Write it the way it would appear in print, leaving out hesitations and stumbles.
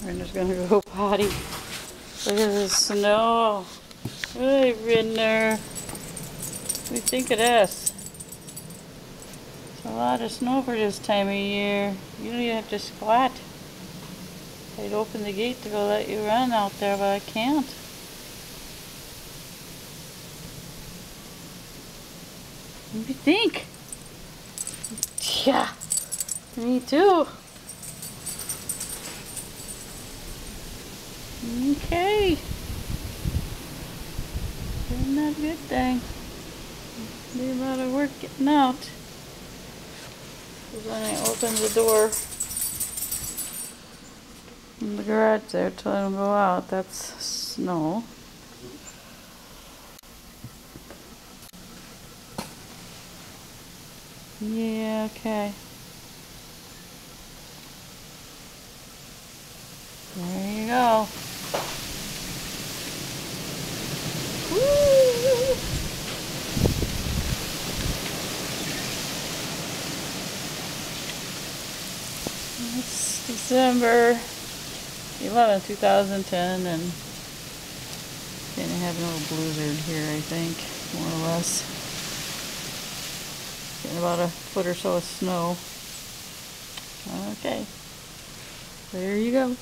Renner's gonna go potty. Look at the snow. Hey, Renner. What do you think of this? It's a lot of snow for this time of year. You don't even have to squat. I'd open the gate to go let you run out there, but I can't. What do you think? Yeah, me too. Okay. Doing that good thing. Be a lot of work getting out. Because when I open the door in the garage there to let them go out, that's snow. Yeah, okay. There you go. Woo! It's December 11th, 2010, and gonna have an old blizzard here, I think, more or less. Getting about a foot or so of snow. Okay, there you go.